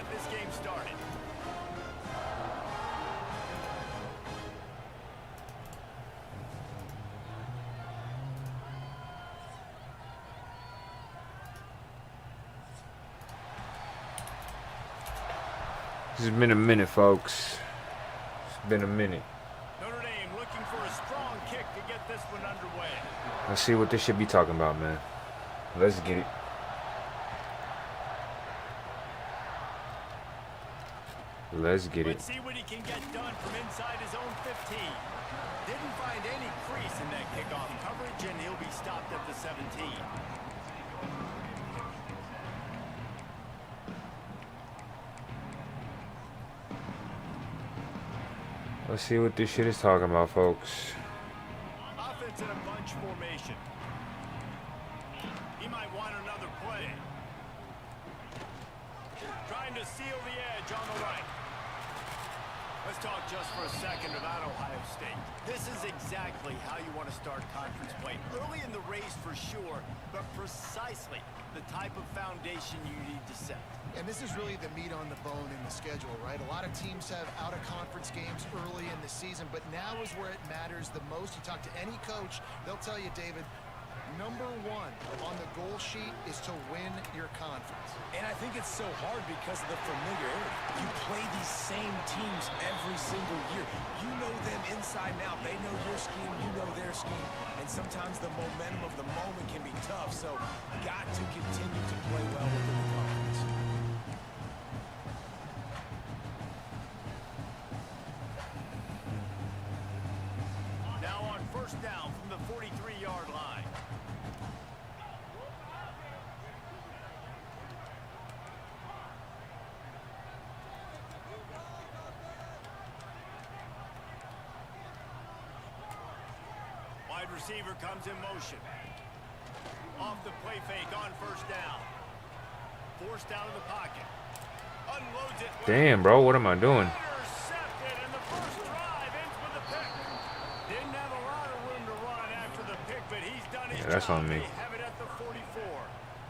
get this game started. It's been a minute, folks. It's been a minute. Notre Dame looking for a strong kick to get this one underway. Let's see what this should be talking about, man. Let's get it. Let's get it. Let's see what he can get done from inside his own 15. Didn't find any crease in that kickoff coverage, and he'll be stopped at the 17. Let's see what this shit is talking about, folks. Offense in a bunch formation. He might want another play. Trying to seal the edge on the right. Let's talk just for a second about Ohio State. This is exactly how you want to start conference play. Early in the race for sure, but precisely the type of foundation you need to set. And this is really the meat on the bone in the schedule, right? A lot of teams have out-of-conference games early in the season, but now is where it matters the most. You talk to any coach, they'll tell you, David, number one on the goal sheet is to win your conference. And I think it's so hard because of the familiarity. You play these same teams every single year. You know them inside and out. They know your scheme, you know their scheme. And sometimes the momentum of the moment can be tough, so got to continue to play well within the conference. Now on first down from the 43-yard line. Wide receiver comes in motion. Off the play fake on first down. Forced out of the pocket. Unloads it. Damn, bro, what am I doing? Intercepted, and the first drive ends with a pick. Didn't have a lot of room to run after the pick, but he's done his Yeah, that's job. on me. They have it at the 44.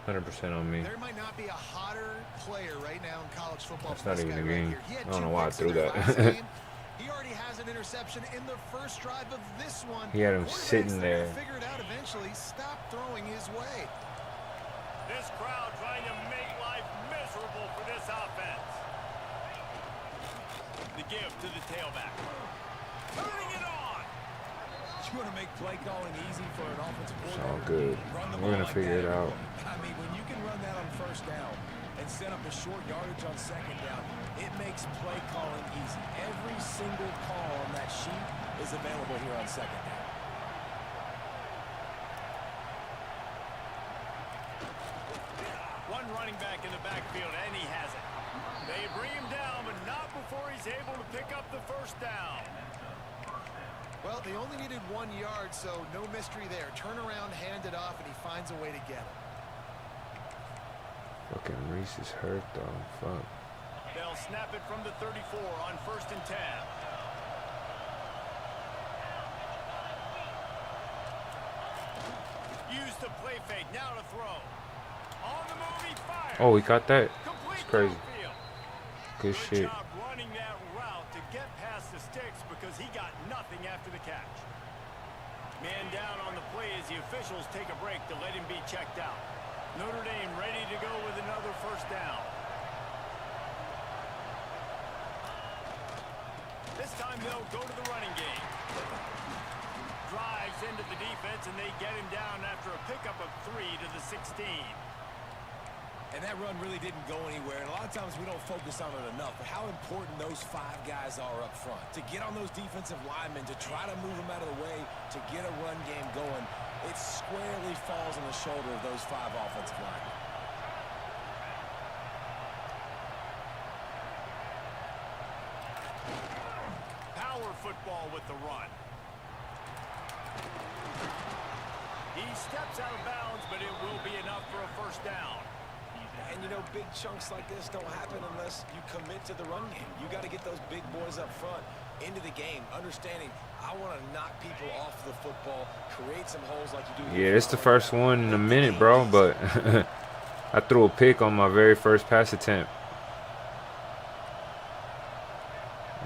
100% on me. There might not be a hotter player right now in college football. That's not than even this a guy game. right here. He had I don't know 2 why I picks in threw their that. last game. He already has an interception in the first drive of this one. He had him Quarterbacks, sitting they're there. gonna figure it out eventually. Stop throwing his way. This crowd trying to make life miserable for this offense. The give to the tailback. Turning it on. You want to make play calling easy for an offensive It's coordinator? all good. Run the We're ball gonna like figure that it out. every way. I mean, when you can run that on first down and set up a short yardage on second down, it makes play calling easy. Every single call on that sheet is available here on second down. One running back in the backfield, and he has it. They bring him down, but not before he's able to pick up the first down. Well, they only needed 1 yard, so no mystery there. Turn around, hand it off, and he finds a way to get it. Fucking Reese is hurt, though. Fuck. They'll snap it from the 34 on first and 10. Use the play fake, now to throw. On the move, he fires. Oh, he caught that. Complete It's crazy. downfield. Good shit. Job running that route to get past the sticks because he got nothing after the catch. Man down on the play as the officials take a break to let him be checked out. Notre Dame ready to go with another first down. This time they'll go to the running game. Drives into the defense, and they get him down after a pickup of 3 to the 16. And that run really didn't go anywhere. And a lot of times we don't focus on it enough. But how important those 5 guys are up front. To get on those defensive linemen, to try to move them out of the way, to get a run game going, it squarely falls on the shoulder of those 5 offensive linemen. Power football with the run. He steps out of bounds, but it will be enough for a first down. And, you know, big chunks like this don't happen unless you commit to the run game. You got to get those big boys up front into the game, understanding I want to knock people off the football, create some holes like you do. Yeah, it's the first one in a minute, bro, but I threw a pick on my very first pass attempt.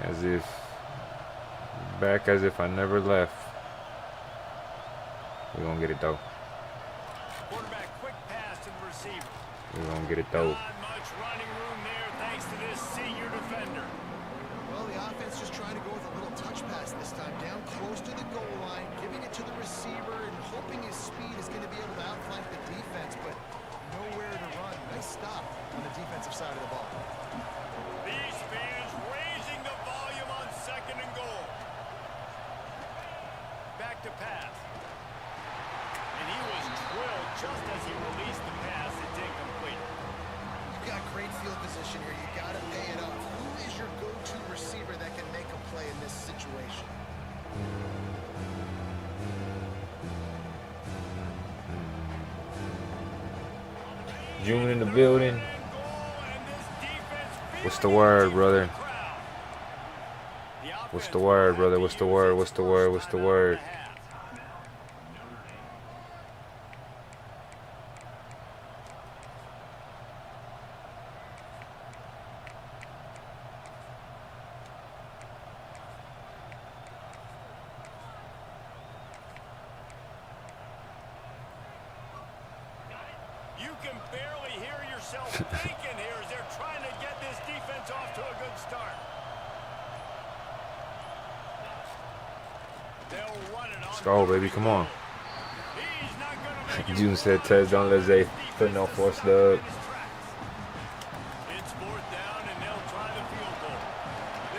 As if back as if I never left. We're gonna get it though. Quarterback quick pass to the receiver. We're gonna get it though. Not much running room there thanks to this senior defender. Well, the offense just trying to go with a little touch pass this time, down close to the goal line, giving it to the receiver and hoping his speed is going to be able to outflank the defense, but nowhere to run. Nice stop on the defensive side of the ball. These fans raising the volume on 2nd and goal. Back to pass. And he was drilled just as he released the pass. It's incomplete. You've got great field position here. You got to pay it off. Who is your go-to receiver that can make a play in this situation? June in the building. What's the word, brother? What's the word, brother? What's the word? What's the word? What's the word? You can barely hear yourself thinking here as they're trying to get this defense off to a good start. They'll run it on. Let's go, baby. Come on. He's not gonna make it. June said, Tez, don't let Zay put no force dub. It's 4th down and they'll try the field goal.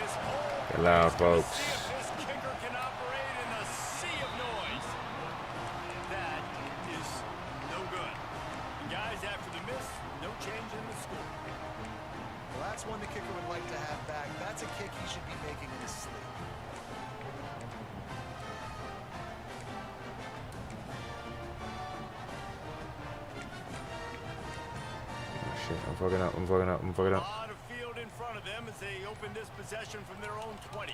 This whole Get loud, see folks. if this kicker can operate in a sea of noise. That is no good. And guys, after the miss, no change in the score. Well, that's one the kicker would like to have back. That's a kick he should be making in his sleep. Shit, I'm fucking up. I'm fucking up. I'm fucking A up. lot of field in front of them as they open this possession from their own 20.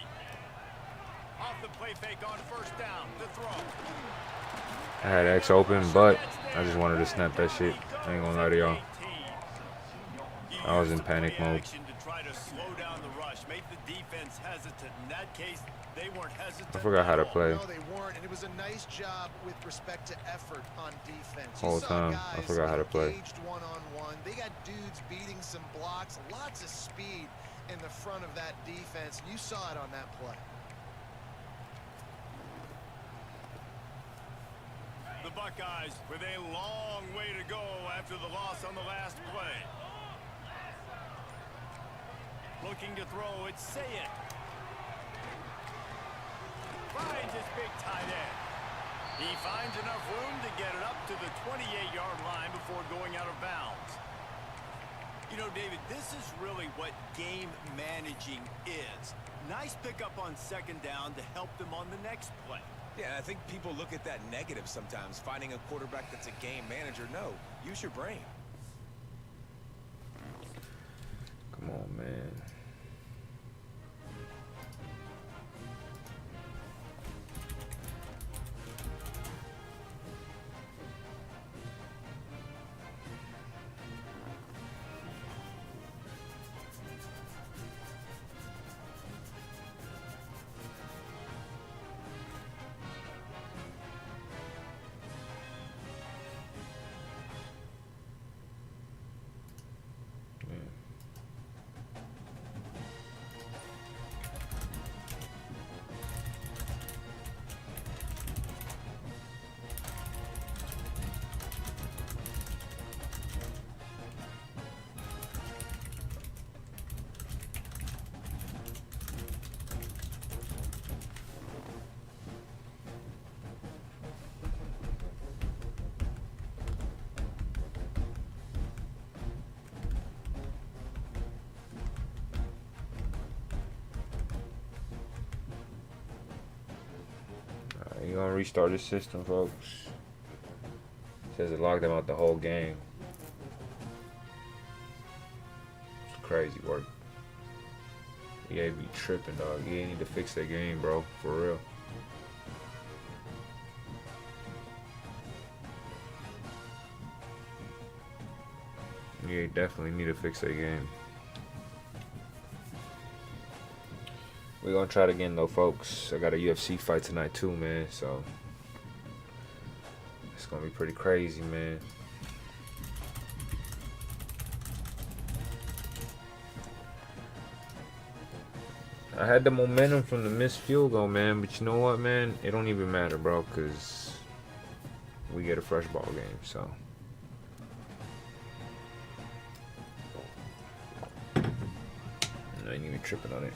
Off the play fake on 1st down. The throw. I had X open, but I just wanted to snap that shit. I ain't gonna lie to y'all. I was in panic mode. To try to slow down the rush, make the defense hesitant. In that case, they weren't hesitant. I forgot how to play. No, they weren't, and it was a nice job with respect to effort on defense. Whole time, I forgot how to play. Engaged one-on-one. They got dudes beating some blocks, lots of speed in the front of that defense. You saw it on that play. The Buckeyes with a long way to go after the loss on the last play. Looking to throw, it's Sayet. Finds his big tight end. He finds enough room to get it up to the 28-yard line before going out of bounds. You know, David, this is really what game managing is. Nice pickup on 2nd down to help them on the next play. Yeah, I think people look at that negative sometimes, finding a quarterback that's a game manager. No, use your brain. Come on, man. You're gonna restart this system, folks. Says it locked them out the whole game. It's crazy work. EA be tripping, dog. EA need to fix their game, bro. For real. EA definitely need to fix their game. We're gonna try it again though, folks. I got a UFC fight tonight too, man. So it's gonna be pretty crazy, man. I had the momentum from the missed field goal, man. But you know what, man? It don't even matter, bro, because we get a fresh ball game. So. I ain't even tripping on it.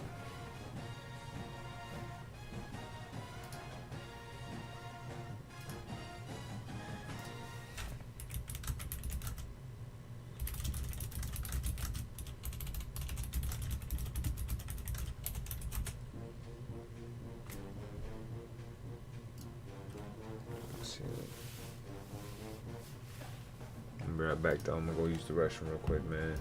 I'll be right back though. I'm gonna go use the restroom real quick, man.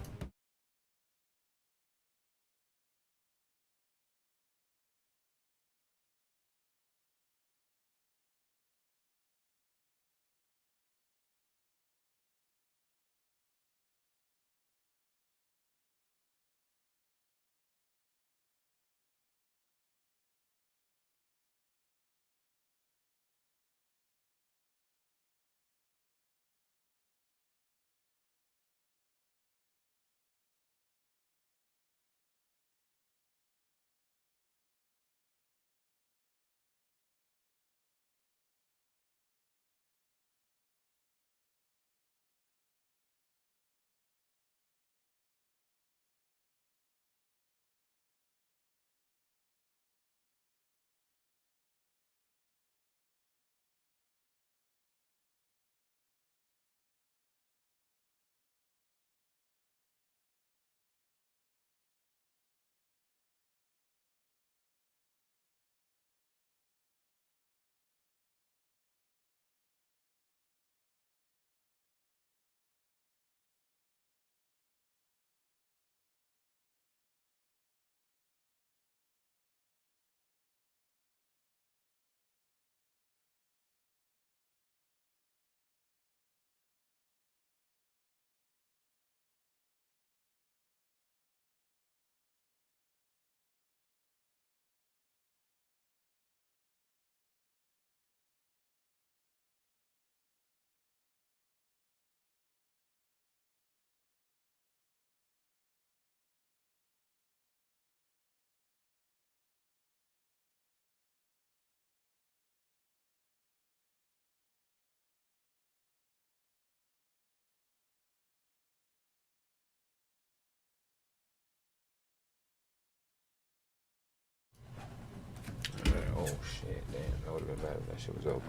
Oh shit, damn, that would have been bad if that shit was open.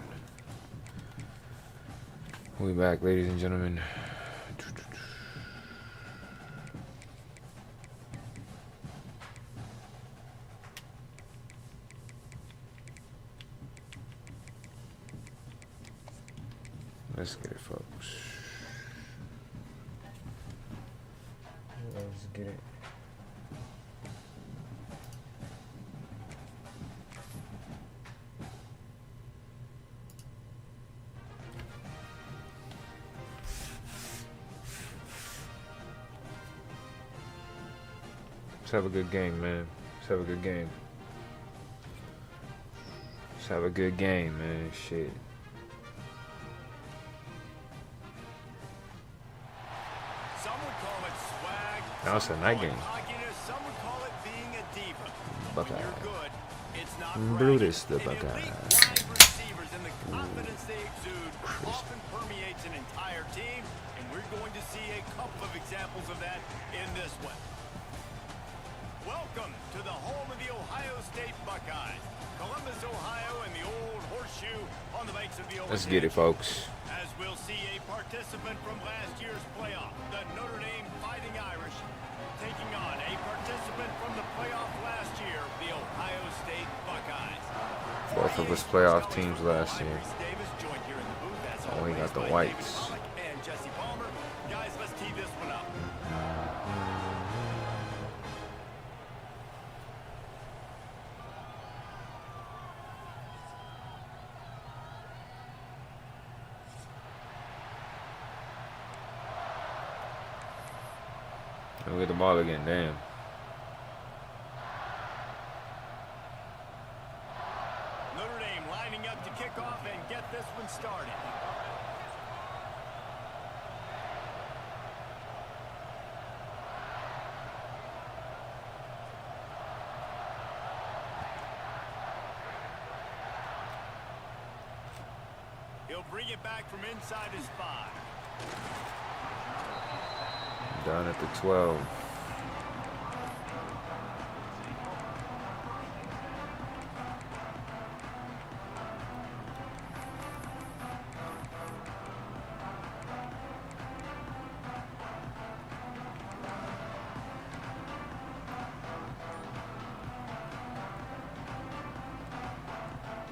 We back, ladies and gentlemen. Let's get it, folks. Let's get it. Let's have a good game, man. Let's have a good game. Let's have a good game, man. Shit. Some would call it swag. Now it's a night game. Some would call it being a diva. Buckeye. When you're good, it's not Brutus the bragging. Buckeye. And elite wide receivers and the confidence they exude often permeates an entire team, and we're going to see a couple of examples of that in this one. Welcome to the home of the Ohio State Buckeyes. Columbus, Ohio, and the old horseshoe on the banks of the Ohio. Let's get it, folks. As we'll see a participant from last year's playoff, the Notre Dame Fighting Irish, taking on a participant from the playoff last year, the Ohio State Buckeyes. Both of us playoff teams last year. Oh, we got the whites. And Jesse Palmer. Guys, let's tee this one up. Look at the ball again, damn. started. He'll bring it back from inside his 5. Down at the 12.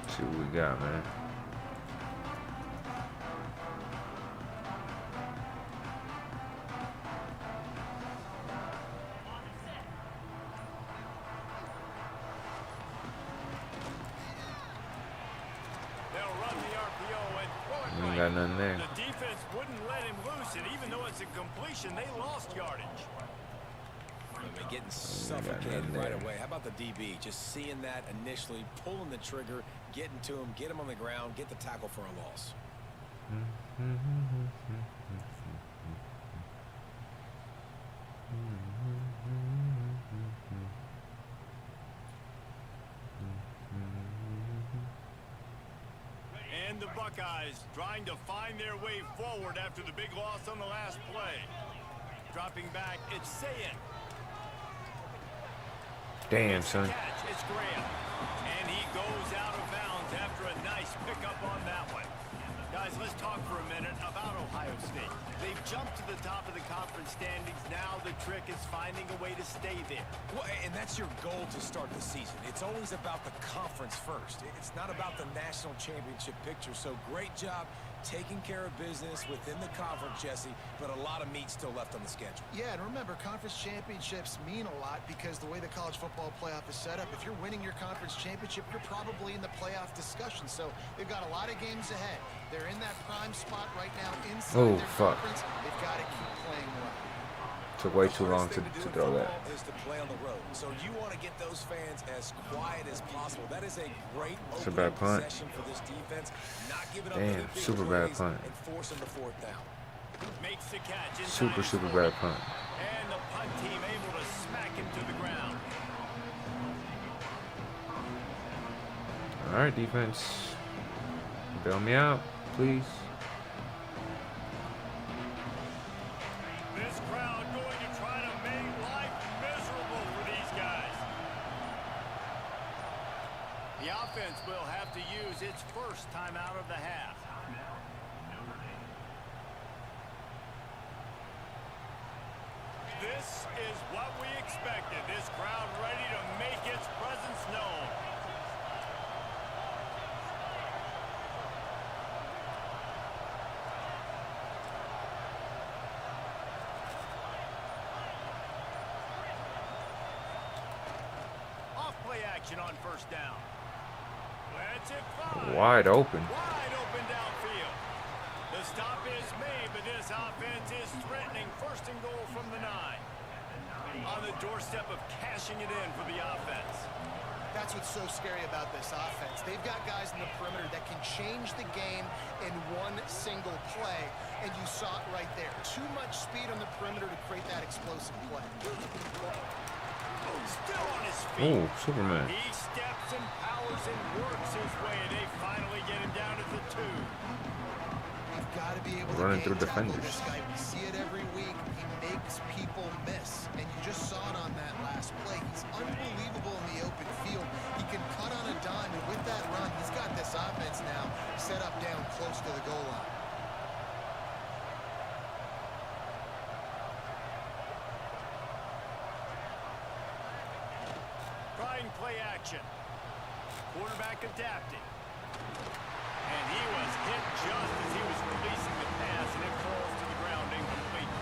See what we got, man. Ain't got nothing there. The defense wouldn't let him loose, and even though it's a completion, they lost yardage. They're getting suffocated right away. How about the DB? Just seeing that initially, pulling the trigger, getting to him, get him on the ground, get the tackle for a loss. And the Buckeyes trying to find their way forward after the big loss on the last play. Dropping back, it's Sayin. Damn, son. Catch, it's Graham. And he goes out of bounds after a nice pickup on that one. Guys, let's talk for a minute about Ohio State. They've jumped to the top of the conference standings. Now the trick is finding a way to stay there. Well, and that's your goal to start the season. It's always about the conference first. It's not about the national championship picture. So great job taking care of business within the conference, Jesse, but a lot of meat still left on the schedule. Yeah, and remember, conference championships mean a lot because the way the college football playoff is set up, if you're winning your conference championship, you're probably in the playoff discussion. So they've got a lot of games ahead. They're in that prime spot right now inside their conference. They've got to keep playing well. Took way too long to throw that. Is to play on the road. So you want to get those fans as quiet as possible. That is a great opening possession for this defense. Not giving up Damn, super bad punt. And force them to 4th down. Makes the catch. Super bad punt. And the punt team able to smack him to the ground. All right, defense. Bail me out, please. This crowd going to try to make life miserable for these guys. The offense will have to use its first timeout of the half. This is what we expected. This crowd ready to make its presence known. Action on 1st down. Let's it fly. Wide open. Wide open downfield. The stop is made, but this offense is threatening 1st and goal from the 9. On the doorstep of cashing it in for the offense. That's what's so scary about this offense. They've got guys in the perimeter that can change the game in one single play, and you saw it right there. Too much speed on the perimeter to create that explosive play. Still on his feet. Oh, Superman. He steps and powers and works his way. They finally get him down to the 2. You've got to be able to running through tackle defenders. this guy. We see it every week. He makes people miss, and you just saw it on that last play. He's unbelievable in the open field. He can cut on a dime, and with that run, he's got this offense now set up down close to the goal line. Play action. Quarterback adapting. And he was hit just as he was releasing the pass, and it falls to the ground incomplete.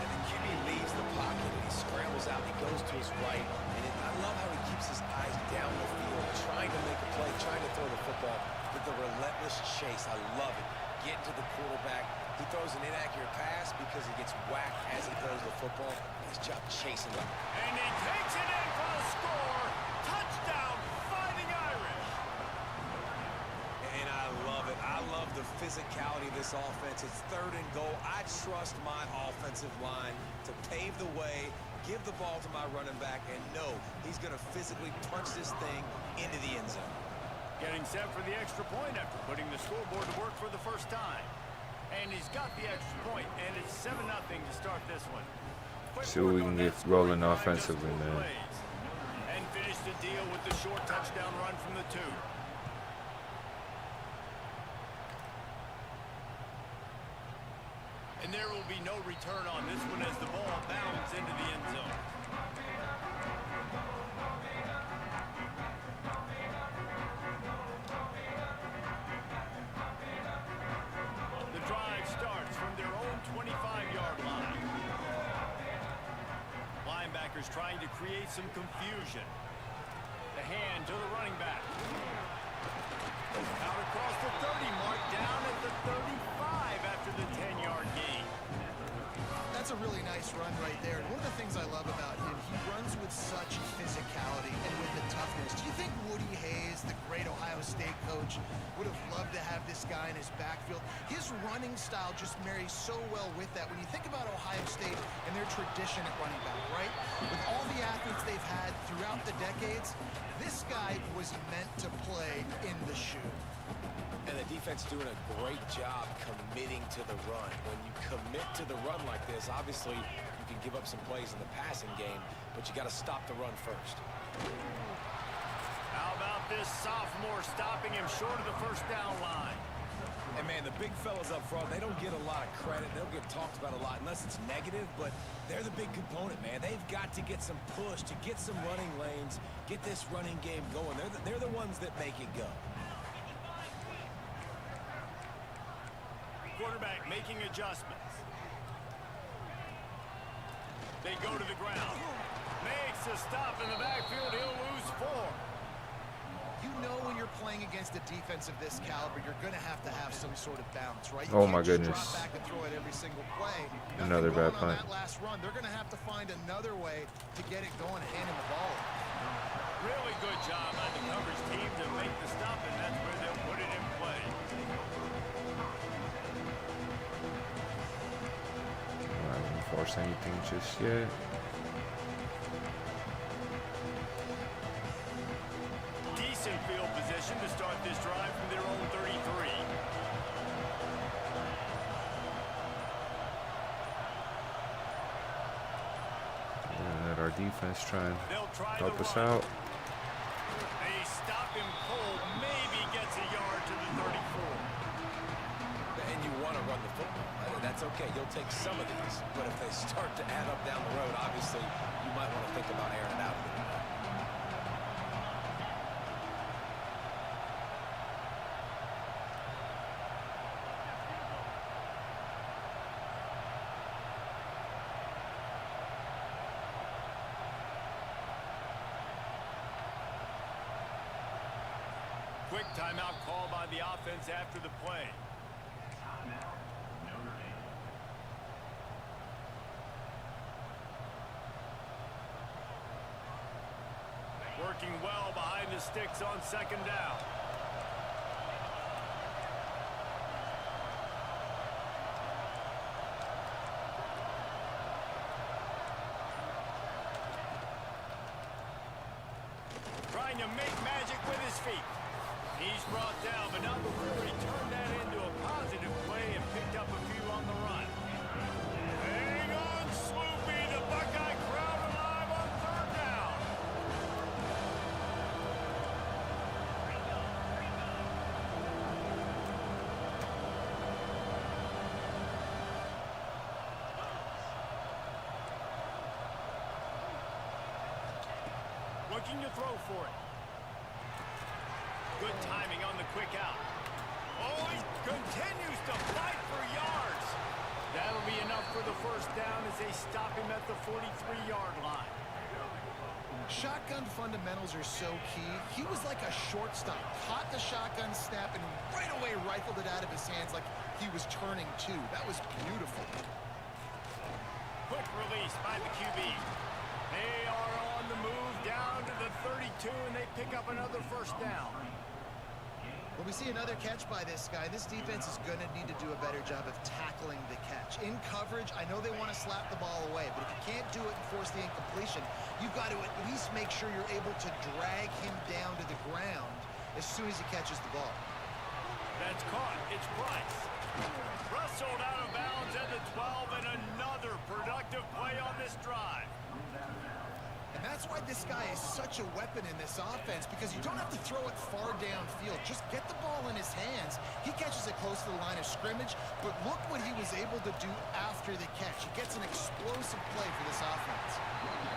And the QB leaves the pocket, and he scrambles out. He goes to his right, and I love how he keeps his eyes down the field, trying to make a play, trying to throw the football with the relentless chase. I love it. Getting to the quarterback. He throws an inaccurate pass because he gets whacked as he throws the football. Nice job chasing him. And he takes it in for the score. Touchdown, Fighting Irish. And I love it. I love the physicality of this offense. It's 3rd and goal. I trust my offensive line to pave the way, give the ball to my running back, and know he's going to physically punch this thing into the end zone. Getting set for the extra point after putting the scoreboard to work for the first time. And he's got the extra point, and it's 7-0 to start this one. See what we can get rolling offensively, man. And finish the deal with the short touchdown run from the 2. And there will be no return on this one as the ball bounds into the end zone. The drive starts from their own 25-yard line. Linebackers trying to create some confusion. The hand to the running back. Out across the 30 mark, down at the 35 after the 10-yard gain. That's a really nice run right there. And one of the things I love about him, he runs with such physicality and with the toughness. Do you think Woody Hayes, the great Ohio State coach, would have loved to have this guy in his backfield? His running style just marries so well with that. When you think about Ohio State and their tradition at running back, right? With all the athletes they've had throughout the decades, this guy was meant to play in the shoe. And the defense doing a great job committing to the run. When you commit to the run like this, obviously you can give up some plays in the passing game, but you got to stop the run first. How about this sophomore stopping him short of the first down line? And, man, the big fellas up front, they don't get a lot of credit. They don't get talked about a lot unless it's negative, but they're the big component, man. They've got to get some push, to get some running lanes, get this running game going. They're the ones that make it go. Quarterback making adjustments. They go to the ground. Makes a stop in the backfield. He'll lose 4. You know when you're playing against a defense of this caliber, you're going to have some sort of bounce, right? You Oh can't my just goodness. drop back and throw it every single play. Another bad Nothing going on punt. that last run. They're going to have to find another way to get it going, handing the ball. Really good job by the coverage team to make the stop, and that's where they'll put it in play. I haven't forced anything just yet. Decent field position to start this drive from their own 33. And let our defense try and They'll try help the us run. out. They stop him cold, maybe gets a yard to the 34. And you want to run the football. That's okay. You'll take some of these. But if they start to add up down the road, obviously, you might want to think about airing it out a little bit. Quick timeout call by the offense after the play. Working well behind the sticks on 2nd down. Trying to make magic with his feet. He's brought down, but not before he turned that into a positive play and picked up a few on the run. Hang on, Swoopy. The Buckeye crowd alive on 3rd down. Looking to throw for it. Good timing on the quick out. Oh, he continues to fight for yards. That'll be enough for the first down as they stop him at the 43-yard line. Shotgun fundamentals are so key. He was like a shortstop. Caught the shotgun snap and right away rifled it out of his hands like he was turning 2. That was beautiful. Quick release by the QB. They are on the move down to the 32, and they pick up another first down. Well, we see another catch by this guy. This defense is going to need to do a better job of tackling the catch. In coverage, I know they want to slap the ball away, but if you can't do it and force the incompletion, you've got to at least make sure you're able to drag him down to the ground as soon as he catches the ball. That's caught. It's Price. Wrestled out of bounds at the 12, and another productive play on this drive. And that's why this guy is such a weapon in this offense, because you don't have to throw it far downfield. Just get the ball in his hands. He catches it close to the line of scrimmage, but look what he was able to do after the catch. He gets an explosive play for this offense.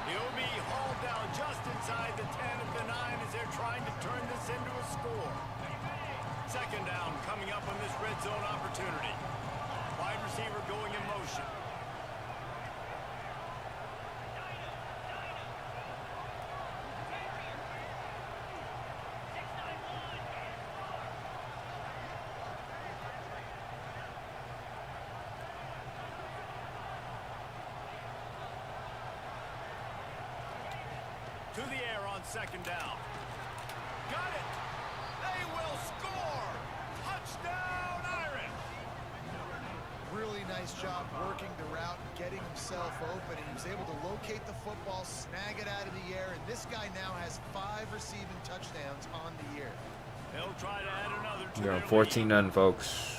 He'll be hauled down just inside the 10 at the 9 as they're trying to turn this into a score. Second down coming up on this red zone opportunity. Wide receiver going in motion. To the air on second down. Got it! They will score! Touchdown, Irish! Really nice job working the route and getting himself open, and he was able to locate the football, snag it out of the air, and this guy now has 5 receiving touchdowns on the year. They'll try to add another to We're their down 14-0, folks.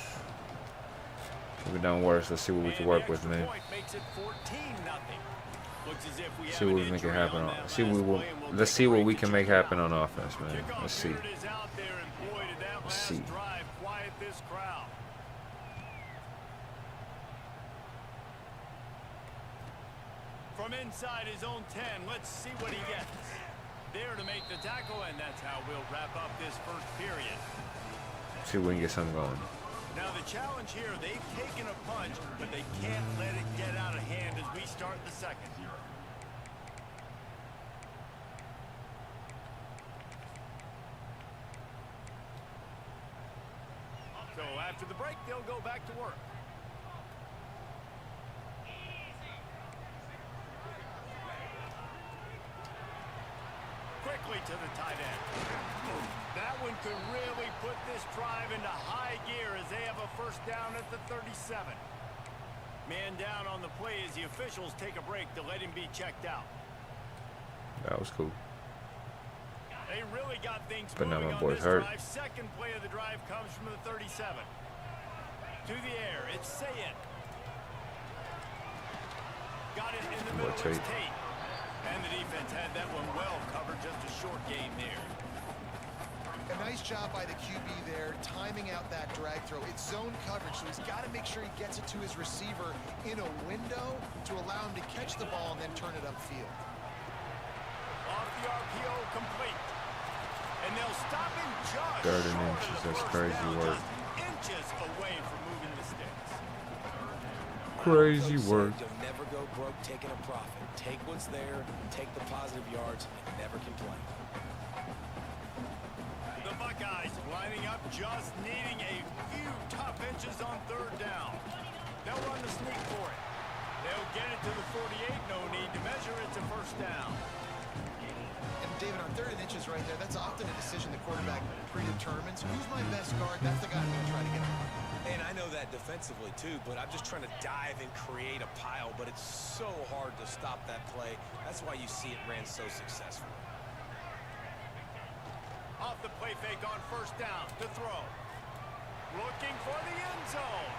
We've done worse. Let's see what we can work with, man. Makes it 14-0. Looks as if we See what we make it happen on. Let's see what we can make happen on offense, man. Let's see. Let's see. From inside his own 10, let's see what he gets. There to make the tackle, and that's how we'll wrap up this first period. See if we can get something going. Now the challenge here, they've taken a punch, but they can't let it get out of hand as we start the second. So after the break, they'll go back to work. Quickly to the tight end. That one could really put this drive into high gear as they have a first down at the 37. Man down on the play as the officials take a break to let him be checked out. That was cool. They really got things But now moving my on boy's this hurt. drive. Second play of the drive comes from the 37. To the air, it's Sayed. Got it in the middle of Tate. And the defense had that one well covered, just a short gain there. A nice job by the QB there, timing out that drag throw. It's zone coverage, so he's got to make sure he gets it to his receiver in a window to allow him to catch the ball and then turn it upfield. Off the RPO, complete. And they'll stop him just 30 inches, that's crazy work. Inches away from moving the sticks. Crazy work. You'll never go broke taking a profit. Take what's there, take the positive yards, and never complain. The Buckeyes lining up, just needing a few tough inches on third down. They'll run the sneak for it. They'll get it to the 48. No need to measure. It's a first down. And David, on 3rd and inches right there, that's often a decision the quarterback predetermines. Who's my best guard? That's the guy I'm going to try to get him. And I know that defensively too, but I'm just trying to dive and create a pile, but it's so hard to stop that play. That's why you see it ran so successful. Off the play fake on first down to throw. Looking for the end zone.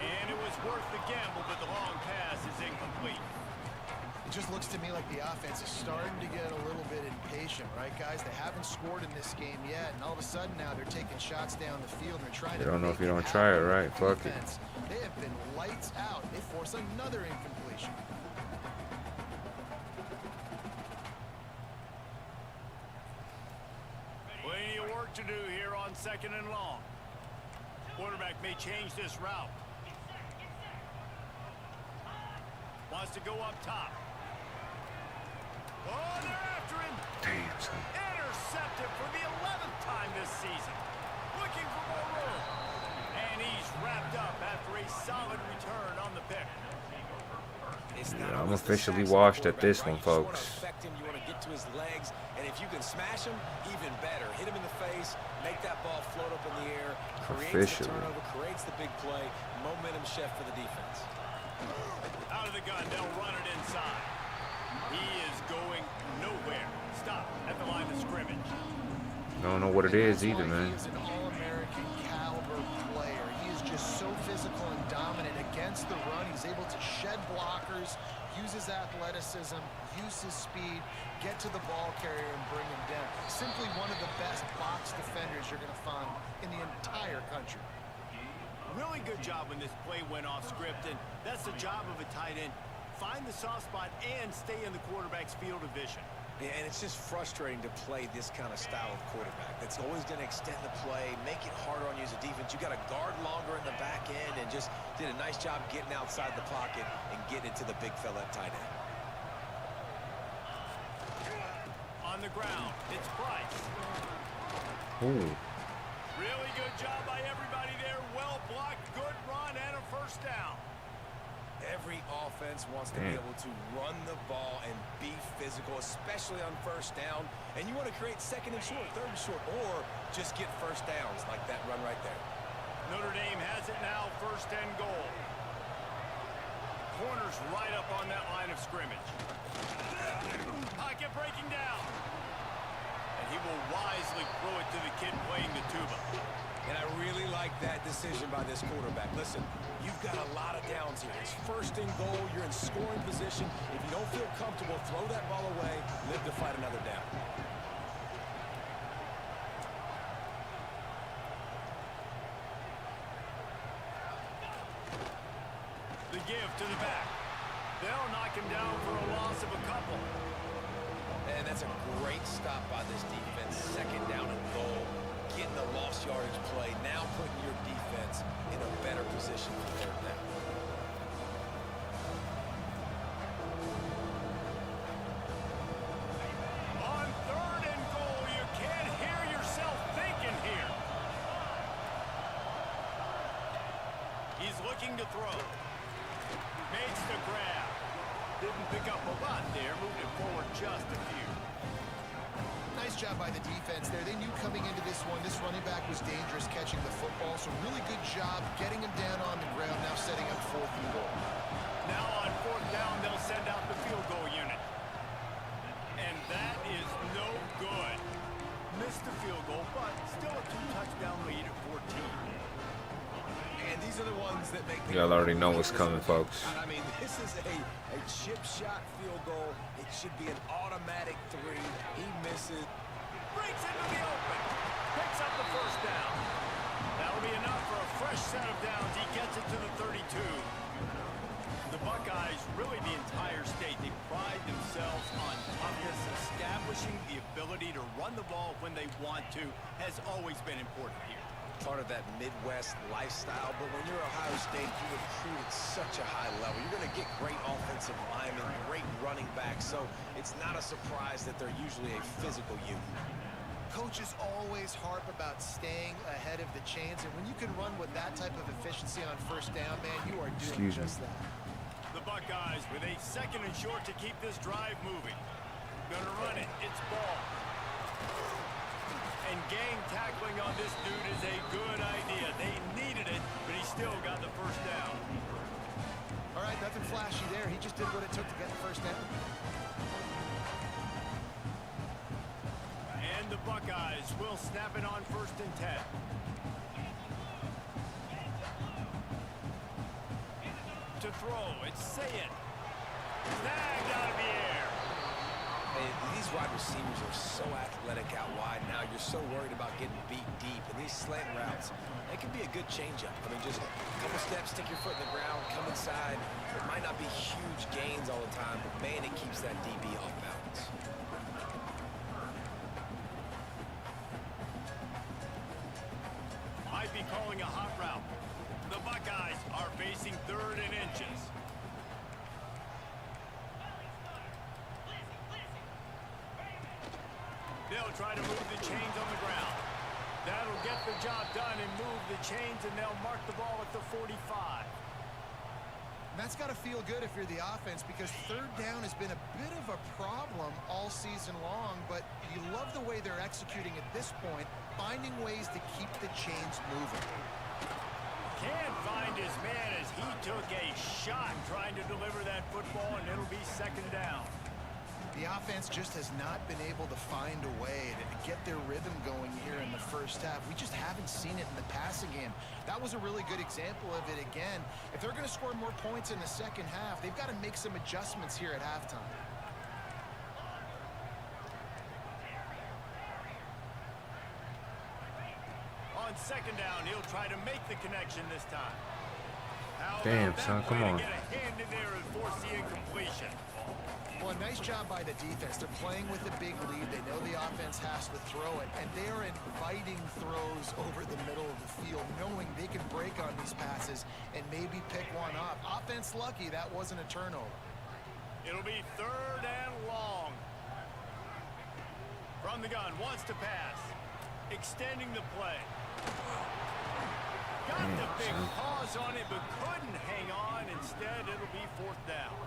And it was worth the gamble, but the long pass is incomplete. It just looks to me like the offense is starting to get a little bit impatient, right, guys? They haven't scored in this game yet, and all of a sudden now they're taking shots down the field and they're trying to. You don't know if you don't try it, right? Fuck it. They have been lights out. They force another incompletion. Plenty of work to do here on 2nd and long. Quarterback may change this route. Wants to go up top. Oh, they're after him. Damn, son. Intercepted for the 11th time this season. Looking for more room. And he's wrapped up after a solid return on the pick. Yeah, I'm officially washed at this one, folks. You want to get to his legs, and if you can smash him, even better. Hit him in the face, space, make that ball float up in the air, creates the turnover, creates the big play, momentum shift for the defense. Out of the gun, they'll run it inside. He is going nowhere. Stop at the line of scrimmage. Don't know what it is either, man. He is an all-American caliber player. He is just so physical and dominant against the run. He's able to shed blockers, use his athleticism, use his speed, get to the ball carrier and bring him down. Simply one of the best box defenders you're going to find in the entire country. Really good job when this play went off script, and that's the job of a tight end. Find the soft spot and stay in the quarterback's field of vision. Yeah, and it's just frustrating to play this kind of style of quarterback. That's always going to extend the play, make it harder on you as a defense. You got to guard longer in the back end, and just did a nice job getting outside the pocket and getting into the big fella at tight end. On the ground, it's Price. Ooh. Really good job by everybody there. Well blocked, good run, and a first down. Every offense wants to be able to run the ball and be physical, especially on first down. And you want to create second and short, third and short, or just get first downs like that run right there. Notre Dame has it now, first and goal. Corners right up on that line of scrimmage. Pocket breaking down. And he will wisely throw it to the kid playing the tuba. And I really like that decision by this quarterback. Listen, you've got a lot of downs here. It's first and goal. You're in scoring position. If you don't feel comfortable, throw that ball away. Live to fight another down. The give to the back. They'll knock him down for a loss of a couple. And that's a great stop by this defense. Second down and goal. Getting the lost yardage play, now putting your defense in a better position for third down. On third and goal, you can't hear yourself thinking here. He's looking to throw. Makes the grab. Didn't pick up a lot there, moved it forward just a few. Nice job by the defense there. They knew coming into this one, this running back was dangerous catching the football, so really good job getting him down on the ground, now setting up fourth and goal. Now on fourth down, they'll send out the field goal unit. And that is no good. Missed the field goal, but still a two-touchdown lead at 14. And these are the ones that make me... Y'all already know what's coming, folks. I mean, this is a chip shot field goal. It should be an automatic 3. He misses. Breaks into the open. Picks up the first down. That'll be enough for a fresh set of downs. He gets it to the 32. The Buckeyes, really the entire state, they pride themselves on toughness. Establishing the ability to run the ball when they want to has always been important here. Part of that Midwest lifestyle, but when you're Ohio State, you recruit at such a high level. You're going to get great offensive linemen, great running backs, so it's not a surprise that they're usually a physical unit. Coaches always harp about staying ahead of the chains, and when you can run with that type of efficiency on first down, man, you are doing just that. The Buckeyes with a second and short to keep this drive moving. Gonna run it. It's ball. And gang tackling on this dude is a good idea. They needed it, but he still got the first down. All right, nothing flashy there. He just did what it took to get the first down. And the Buckeyes will snap it on first and 10. To throw, it's Sayed. Snagged out of the air. These wide receivers are so athletic out wide now. You're so worried about getting beat deep. And these slant routes, they can be a good changeup. I mean, just a couple steps, stick your foot in the ground, come inside. It might not be huge gains all the time, but man, it keeps that DB off balance. Might be calling a hot route. The Buckeyes are facing third and inches. They'll try to move the chains on the ground. That'll get the job done and move the chains, and they'll mark the ball at the 45. And that's got to feel good if you're the offense, because third down has been a bit of a problem all season long, but you love the way they're executing at this point, finding ways to keep the chains moving. Can't find his man as he took a shot trying to deliver that football, and it'll be second down. The offense just has not been able to find a way to get their rhythm going here in the first half. We just haven't seen it in the passing game. That was a really good example of it again. If they're going to score more points in the second half, they've got to make some adjustments here at halftime. On second down, he'll try to make the connection this time. Damn, son, come on. Get a hand in there and force the incompletion. Well, a nice job by the defense. They're playing with a big lead. They know the offense has to throw it, and they are inviting throws over the middle of the field, knowing they can break on these passes and maybe pick one off. Offense lucky that wasn't a turnover. It'll be third and long. From the gun, wants to pass. Extending the play. Got the big pause on it, but couldn't hang on. Instead, it'll be fourth down.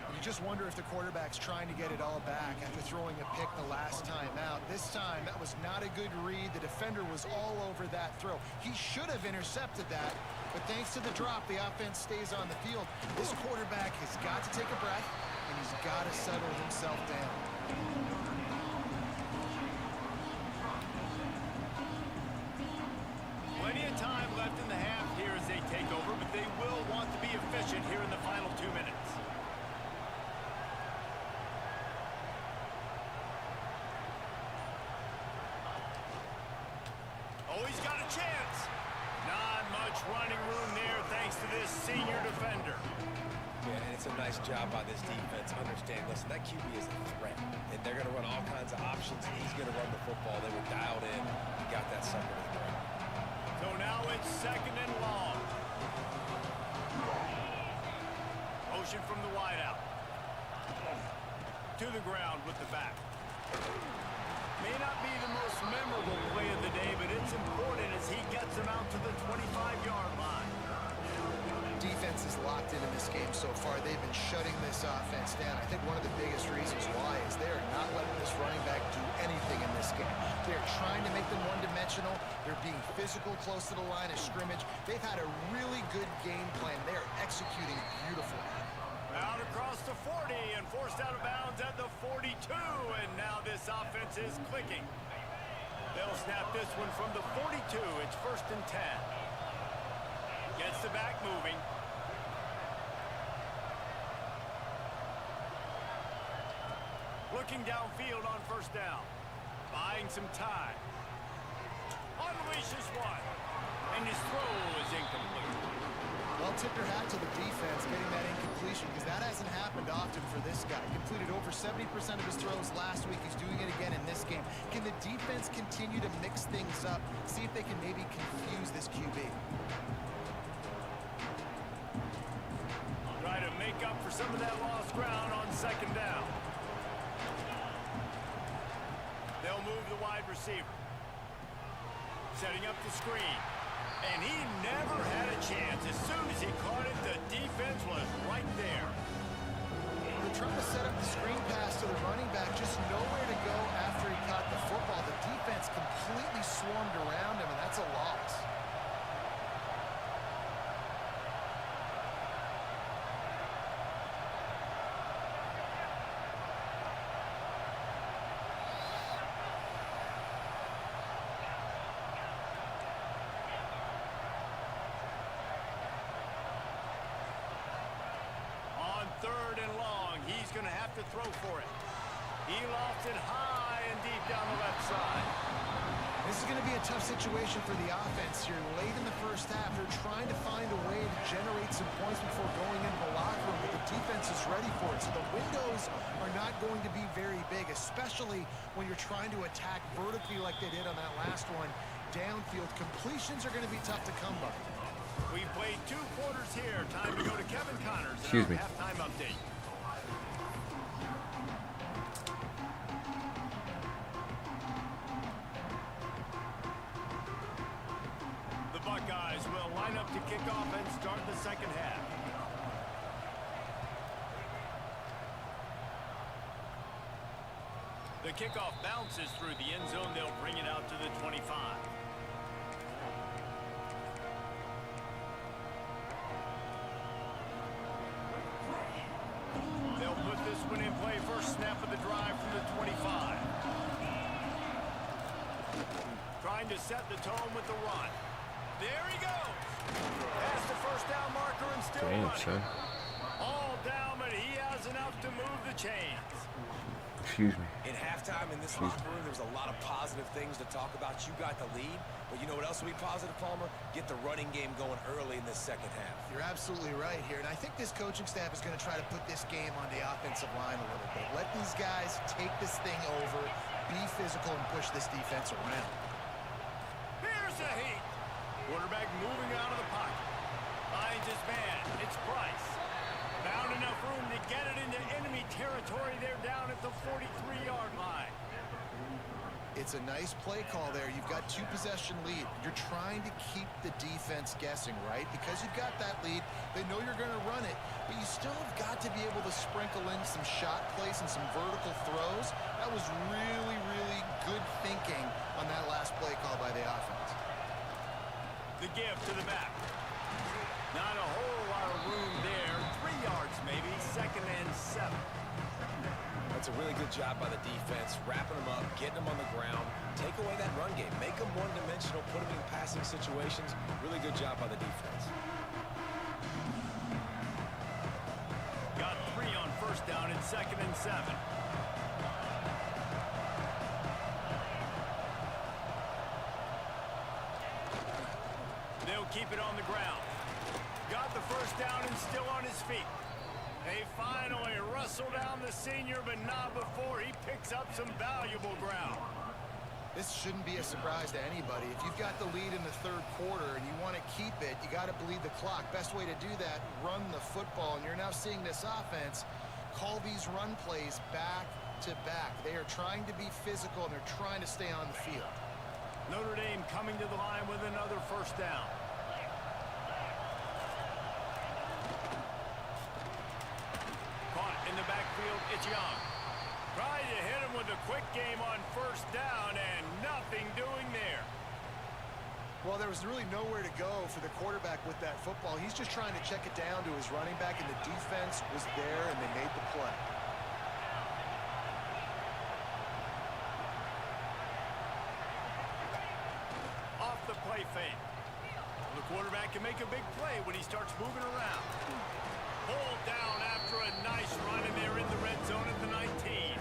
You just wonder if the quarterback's trying to get it all back after throwing a pick the last time out. This time, that was not a good read. The defender was all over that throw. He should have intercepted that, but thanks to the drop, the offense stays on the field. This quarterback has got to take a breath, and he's got to settle himself down. Plenty of time left in the half here as they take over, but they will want to be efficient here in the final 2 minutes. Oh, he's got a chance. Not much running room there thanks to this senior defender. Yeah, and it's a nice job by this defense. Understand, listen, that QB is a threat, and they're going to run all kinds of options, and he's going to run the football. They were dialed in. He got that sucker to the ground. So now it's second and long. Motion from the wideout. To the ground with the back. May not be the most memorable play of the day, but it's important as he gets him out to the 25-yard line. Defense is locked into this game so far. They've been shutting this offense down. I think one of the biggest reasons why is they're not letting this running back do anything in this game. They're trying to make them one-dimensional. They're being physical close to the line of scrimmage. They've had a really good game plan. They're executing beautifully. Out across the 40 and forced out of bounds at the 42, and now this offense is clicking. They'll snap this one from the 42. It's first and 10. Gets the back moving. Looking downfield on first down. Buying some time. Unleashes one. And his throw is incomplete. Well, tip your hat to the defense getting that incompletion, because that hasn't happened often for this guy. Completed over 70% of his throws last week. He's doing it again in this game. Can the defense continue to mix things up? See if they can maybe confuse this QB. Try to make up for some of that lost ground on second down. They'll move the wide receiver. Setting up the screen. And he never had a chance. As soon as he caught it, the defense was right there. They're trying to set up the screen pass to the running back, just nowhere to go after he caught the football. The defense completely swarmed around him, and that's a loss. Third and long, he's going to have to throw for it. He lofts it high and deep down the left side. This is going to be a tough situation for the offense here. Late in the first half, they're trying to find a way to generate some points before going into the locker room, but the defense is ready for it. So the windows are not going to be very big, especially when you're trying to attack vertically like they did on that last one. Downfield completions are going to be tough to come by. We've played 2 quarters here. Time to go to Kevin Connors. Excuse me. Halftime update. The Buckeyes will line up to kick off and start the second half. The kickoff bounces through the end zone. They'll bring it out to the 25. They'll put this one in play. First snap of the drive from the 25. Trying to set the tone with the run. There he goes. Past the first down marker and still Damn, running. son. All down, but he has enough to move the chains. Excuse me. In halftime in this locker room, there's a lot of positive things to talk about. You got the lead, but you know what else will be positive, Palmer? Get the running game going early in this second half. You're absolutely right here, and I think this coaching staff is going to try to put this game on the offensive line a little bit. Let these guys take this thing over, be physical, and push this defense around. Here's the heat. Quarterback moving out of the pocket. Finds his man. It's Price. Found enough room to get it into enemy territory. They're down at the 43-yard line. It's a nice play call there. You've got 2-possession lead. You're trying to keep the defense guessing, right? Because you've got that lead, they know you're going to run it, but you still have got to be able to sprinkle in some shot plays and some vertical throws. That was really, really good thinking on that last play call by the offense. The give to the back. Not a whole lot of room there. 3 yards maybe. 2nd and 7. That's a really good job by the defense, wrapping them up, getting them on the ground. Take away that run game. Make them one-dimensional, put them in passing situations. Really good job by the defense. Got 3 on first down and 2nd and 7. They'll keep it on the ground. Got the first down and still on his feet. They finally wrestle down the senior, but not before he picks up some valuable ground. This shouldn't be a surprise to anybody. If you've got the lead in the 3rd quarter and you want to keep it, you got to bleed the clock. Best way to do that, run the football. And you're now seeing this offense call these run plays back to back. They are trying to be physical, and they're trying to stay on the field. Notre Dame coming to the line with another first down. Caught in the backfield, it's Young. Trying to hit him with a quick game on first down, and nothing doing there. Well, there was really nowhere to go for the quarterback with that football. He's just trying to check it down to his running back, and the defense was there, and they made the play. Off the play fake. The quarterback can make a big play when he starts moving around. Pulled down after a nice run, and they're in the red zone at the 19.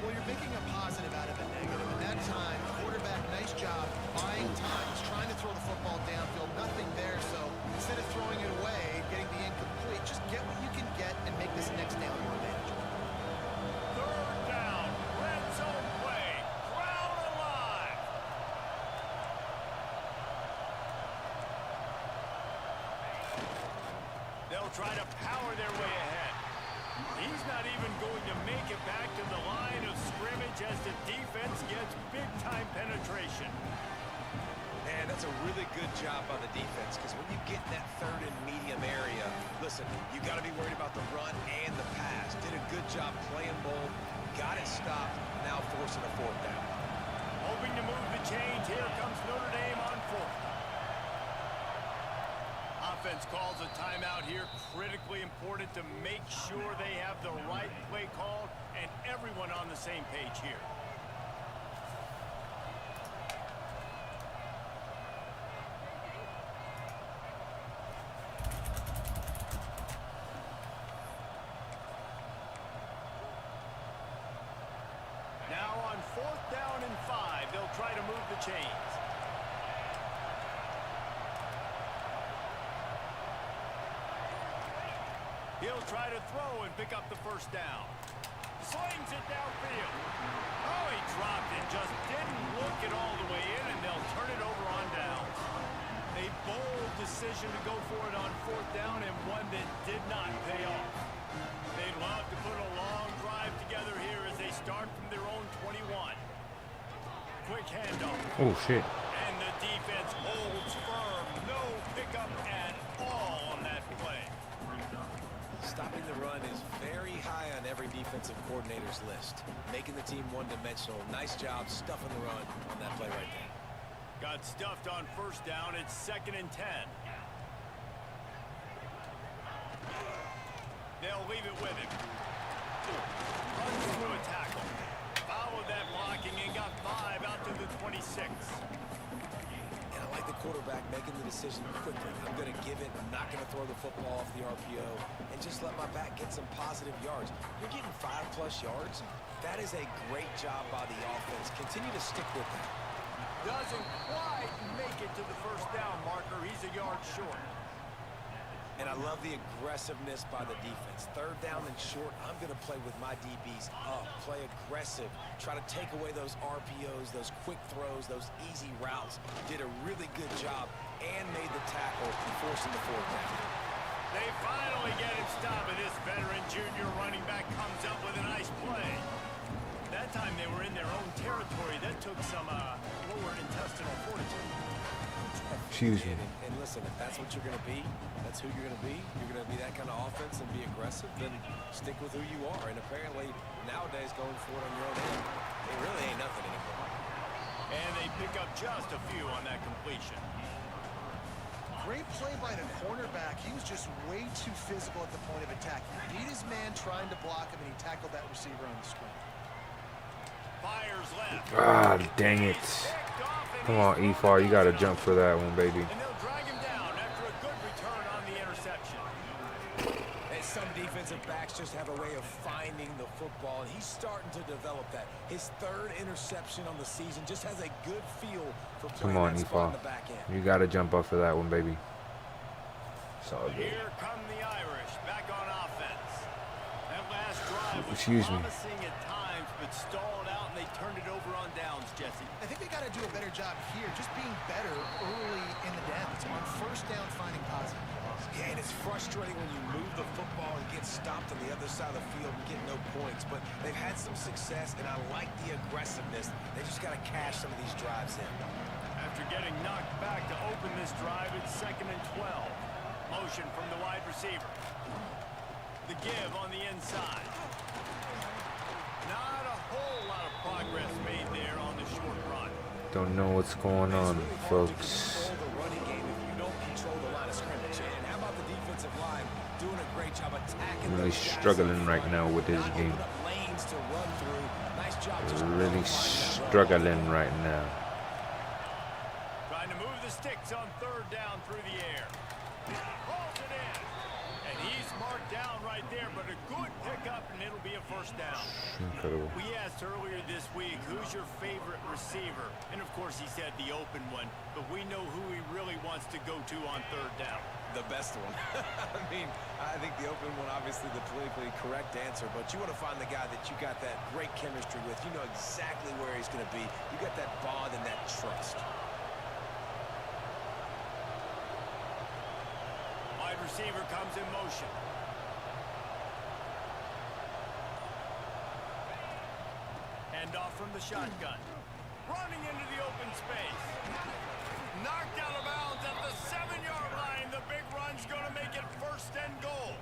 Well, you're making a positive out of a negative. And that time, quarterback, nice job buying time. He's trying to throw the football downfield. Nothing there, so instead of throwing it away, getting the incomplete, just get what you can get and make this next down more manageable. 3rd down, red zone play, crowd alive. They'll try to power their way ahead. He's not even going to make it back to the line of scrimmage as the defense gets big-time penetration. Man, that's a really good job by the defense, because when you get in that 3rd and medium area, listen, you got to be worried about the run and the pass. Did a good job playing both, got it stopped, now forcing a 4th down. Hoping to move the chains. Here comes Notre Dame on 4th. Offense calls a timeout here. Critically important to make sure they have the right play called and everyone on the same page here. Now on 4th down and 5, they'll try to move the chains. He'll try to throw and pick up the first down. Slings it downfield. Oh, he dropped it. Just didn't look it all the way in, and they'll turn it over on downs. A bold decision to go for it on 4th down, and one that did not pay off. They'd love to put a long drive together here as they start from their own 21. Quick handoff. Oh, shit. And the defense holds firm. No pickup at all on that play. Stopping Stopping the run is very high on every defensive coordinator's list. Making the team one-dimensional. Nice job stuffing the run on that play right there. Got stuffed on first down. It's 2nd and 10. They'll leave it with him. Runs through a tackle. Followed that blocking and got 5 out to the 26. And I like the quarterback making the decision quickly. I'm going to give it. I'm not going to throw the football off the RPO and just let my back get some positive yards. You're getting 5+ yards. That is a great job by the offense. Continue to stick with that. Doesn't quite make it to the first down marker. He's a yard short. And I love the aggressiveness by the defense. 3rd down and short, I'm going to play with my DBs up. Play aggressive. Try to take away those RPOs, those quick throws, those easy routes. Did a really good job and made the tackle, forcing the 4th down. They finally get him stopped, and this veteran junior running back comes up with a nice play. That time they were in their own territory. That took some lower intestinal fortitude. Excuse me. And listen, if that's what you're going to be, that's who you're going to be. You're going to be that kind of offense and be aggressive, then stick with who you are. And apparently, nowadays, going for it on your own end, it really ain't nothing anymore. And they pick up just a few on that completion. Great play by the cornerback. He was just way too physical at the point of attack. He beat his man trying to block him, and he tackled that receiver on the screen. Fires left. Ah, dang it. Come on, E-Far, you got to jump for that one, baby. And they'll drag him down after a good return on the interception. And some defensive backs just have a way of finding the football, and he's starting to develop that. His 3rd interception on the season, just has a good feel for playing that spot in the back end. You got to jump up for that one, baby. It's all good. Here come the Irish back on offense. That last drive was promising at times, but stalled out, and they turned it over on downs, Jesse. I think they got to do a better job here, just being better early in the downs. On first down, finding positive. Yeah, and it's frustrating when you move the football and get stopped on the other side of the field and get no points. But they've had some success, and I like the aggressiveness. They just got to cash some of these drives in. After getting knocked back to open this drive, it's 2nd and 12. Motion from the wide receiver. The give on the inside. Not a whole lot of progress made there on the short run. Don't know what's going on, folks. I'm really struggling right now with this game. Really struggling right now. Trying to move the sticks on 3rd down through the air. Rolls it in. And he's marked down right there, but a good pickup, and it'll be a first down. Incredible. We asked earlier this week, who's your favorite receiver? And of course he said the open one, but we know who he really wants to go to on 3rd down. The best one. I mean, I think the open one, obviously the politically correct answer, but you want to find the guy that you got that great chemistry with. You know exactly where he's going to be. You got that bond and that trust. Wide receiver comes in motion. Hand off from the shotgun. Running into the open space. Knocked out of bounds at the 7-yard line. The big run's going to make it 1st and goal.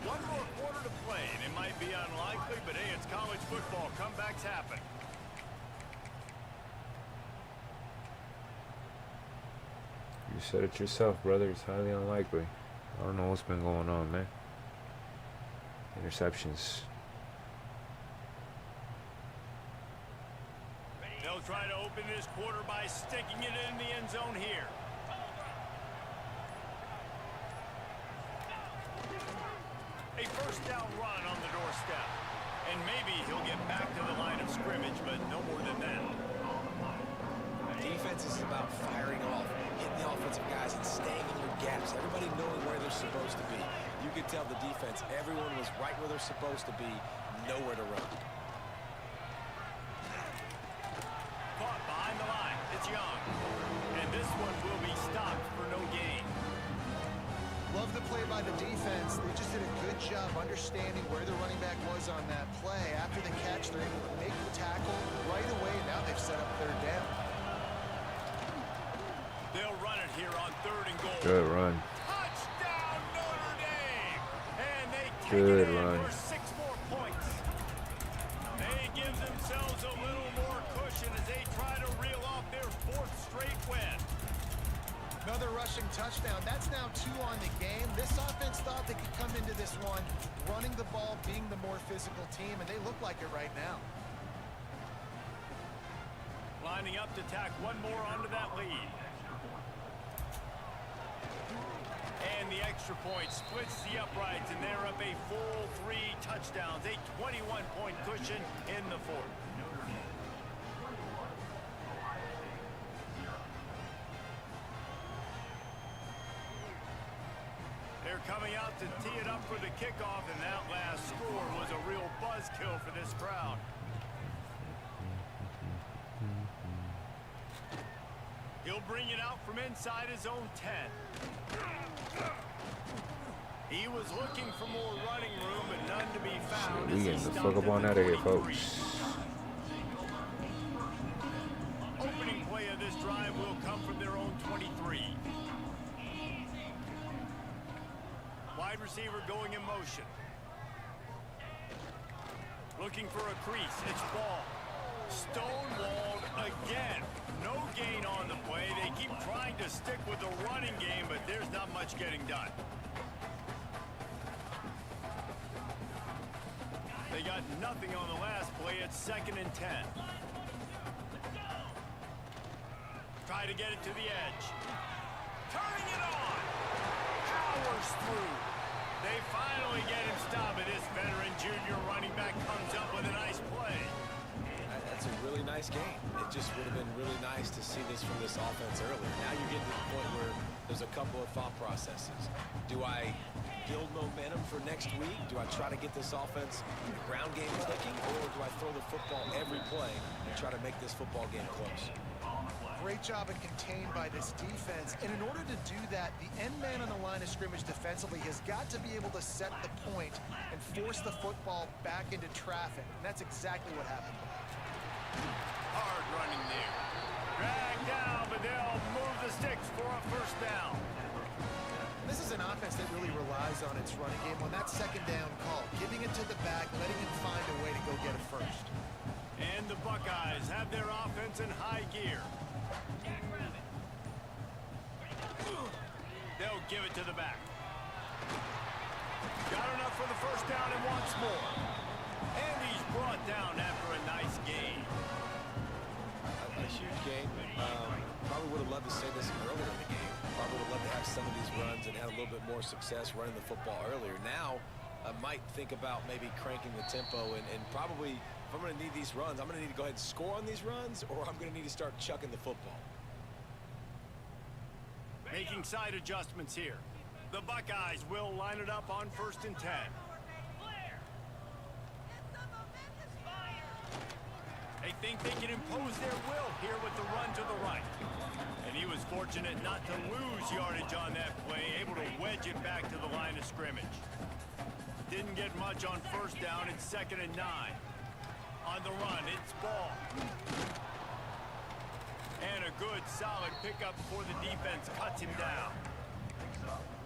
One more quarter to play, and it might be unlikely, but hey, it's college football. Comebacks happen. You said it yourself, brother. It's highly unlikely. I don't know what's been going on, man. Interceptions. They'll try to open this quarter by sticking it in the end zone here. A first down run on the doorstep. And maybe he'll get back to the line of scrimmage, but no more than that. Defense is about firing off, hitting the offensive guys and staying in your gaps. Everybody knowing where they're supposed to be. You could tell the defense, everyone was right where they're supposed to be, nowhere to run. Caught behind the line. It's Young. And this one will be stopped for no gain. Love the play by the defense. They just did a good job understanding where the running back was on that play. After the catch, they're able to make the tackle right away. Now they've set up third down. They'll run it here on 3rd and goal. Good run. Touchdown, Notre Dame! And they take Good it in run. for 6 more points. They give themselves a little more cushion as they try to reel off their 4th straight win. Another rushing touchdown. That's now 2 on the game. This offense thought they could come into this one running the ball, being the more physical team, and they look like it right now. Lining up to tack one more onto that lead. And the extra point splits the uprights, and they're up a full 3 touchdowns, a 21-point cushion in the 4th. They're coming out to tee it up for the kickoff, and that last score was a real buzzkill for this crowd. He'll bring it out from inside his own 10. He was looking for more running room, but none to be found. We getting the fuck up on out of here, folks. Opening play of this drive will come from their own 23. Wide receiver going in motion. Looking for a crease. It's ball. Stonewalled again. No gain on the play. They keep trying to stick with the running game, but there's not much getting done. They got nothing on the last play. It's 2nd and 10. Try to get it to the edge. Turning it on. Powers through. They finally get him stopped, and this veteran junior running back comes up with a nice play. That's a really nice game. It just would have been really nice to see this from this offense earlier. Now you're getting to the point where there's a couple of thought processes. Do I build momentum for next week? Do I try to get this offense, the ground game clicking, or do I throw the football every play and try to make this football game close? Great job and contained by this defense. And in order to do that, the end man on the line of scrimmage defensively has got to be able to set the point and force the football back into traffic. And that's exactly what happened. Hard running there. Drag down, but they'll move the sticks for a 1st down. This is an offense that really relies on its running game on that 2nd down call, giving it to the back, letting him find a way to go get a 1st. And the Buckeyes have their offense in high gear. They'll give it to the back. Got enough for the 1st down and wants more. And he's brought down after a nice gain. A huge game. Probably would have loved to say this earlier in the game. Probably would have loved to have some of these runs and had a little bit more success running the football earlier. Now, I might think about maybe cranking the tempo and probably, if I'm going to need these runs, I'm going to need to go ahead and score on these runs, or I'm going to need to start chucking the football. Making side adjustments here. The Buckeyes will line it up on 1st and 10. They think they can impose their will here with the run to the right. And he was fortunate not to lose yardage on that play, able to wedge it back to the line of scrimmage. Didn't get much on 1st down. It's 2nd and 9. On the run, it's ball. And a good, solid pickup before the defense cuts him down.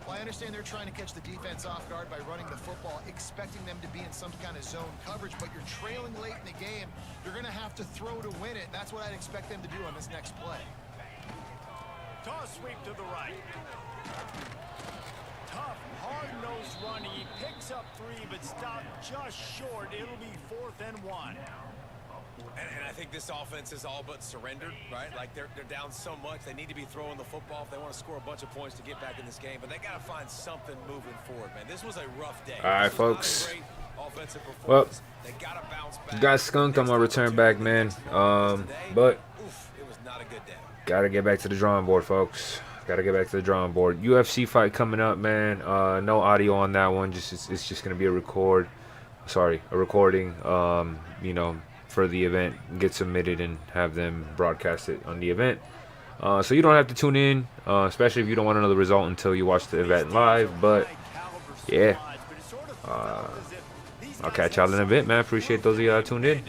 Well, I understand they're trying to catch the defense off guard by running the football, expecting them to be in some kind of zone coverage, but you're trailing late in the game. You're going to have to throw to win it. That's what I'd expect them to do on this next play. Toss sweep to the right. Tough, hard-nosed run. He picks up 3, but stopped just short. It'll be 4th and 1. And I think this offense is all but surrendered, right? Like they're down so much, they need to be throwing the football if they want to score a bunch of points to get back in this game. But they got to find something moving forward, man. This was a rough day. All right, folks. Well, they gotta bounce back. You got skunked. I'm gonna return back, man. But it was not a good day. Gotta get back to the drawing board, folks. Gotta get back to the drawing board. UFC fight coming up, man. No audio on that one. It's just gonna be a recording. You know, for the event, get submitted and have them broadcast it on the event. So you don't have to tune in, especially if you don't want to know the result until you watch the event live. But yeah, I'll catch y'all in a bit, man. Appreciate those of y'all that tuned in.